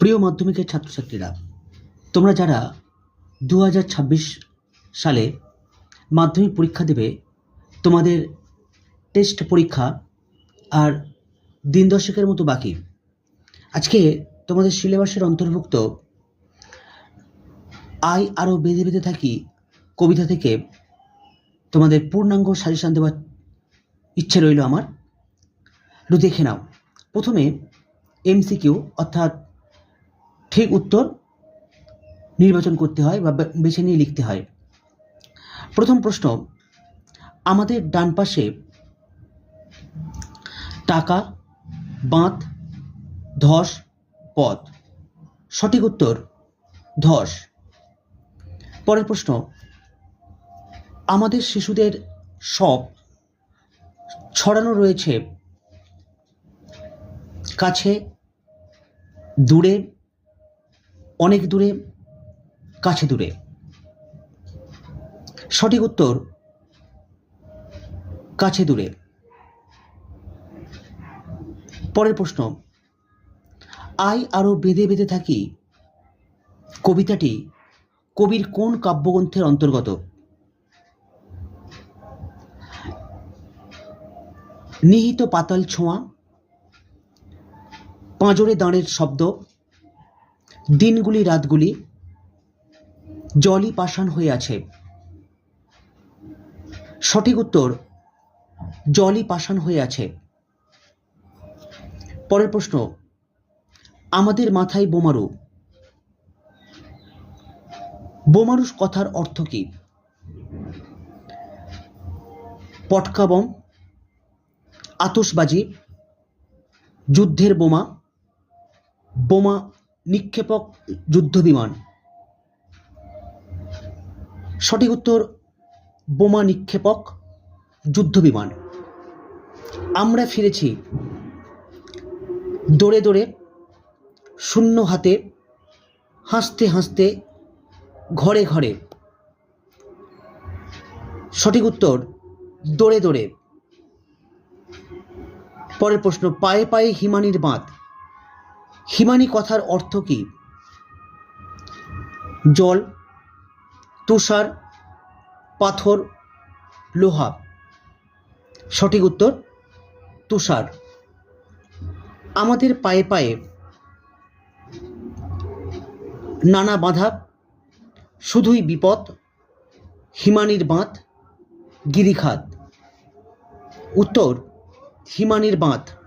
প্রিয় মাধ্যমিকের ছাত্রছাত্রীরা, তোমরা যারা 2026 সালে মাধ্যমিক পরীক্ষা দেবে, তোমাদের টেস্ট পরীক্ষা আর দিন দশেকের মতো বাকি। আজকে তোমাদের সিলেবাসের অন্তর্ভুক্ত আই আরও বেঁধে বেঁধে থাকি কবিতা থেকে তোমাদের পূর্ণাঙ্গ সাজেশান দেওয়ার ইচ্ছে রইল আমার। একটু দেখে নাও। প্রথমে এমসিকিউ অর্থাৎ ঠিক উত্তর নির্বাচন করতে হয় বা বেছে নিয়ে লিখতে হয়। প্রথম প্রশ্ন, আমাদের ডান পাশে টাকা, বাঁধ, ধস, পথ। সঠিক উত্তর ধস। পরের প্রশ্ন, আমাদের শিশুদের সব ছড়ানো রয়েছে কাছে, দূরে, অনেক দূরে, কাছে দূরে। সঠিক উত্তর কাছে দূরে। পরের প্রশ্ন, আই আরও বেঁধে বেঁধে থাকি কবিতাটি কবির কোন কাব্যগ্রন্থের অন্তর্গত? নিহিত পাতাল ছোঁয়া, পাঁজরে দাঁড়ের শব্দ, দিনগুলি রাতগুলি, জলই পাষাণ হয়ে আছে। সঠিক উত্তর জলই পাষাণ হয়ে আছে। পরের প্রশ্ন, আমাদের মাথায় বোমারু। বোমারু কথার অর্থ কি? পটকা বম, আতশবাজি, যুদ্ধের বোমা, বোমা নিক্ষেপক যুদ্ধবিমান। সঠিক উত্তর বোমা নিক্ষেপক যুদ্ধবিমান। আমরা ফিরেছি দৌড়ে দৌড়ে, শূন্য হাতে, হাসতে হাসতে, ঘরে ঘরে। সঠিক উত্তর দৌড়ে দৌড়ে। পরের প্রশ্ন, পায়ে পায়ে হিমানির বাঁধ। হিমানি কথার অর্থ কি? জল, তুষার, পাথর, লোহা। সঠিক উত্তর তুষার। আমাদের পায়ে পায়ে নানা বাধা, শুধুই বিপদ, হিমানির বাঁধ, গিরিখাত। উত্তর হিমানির বাঁধ।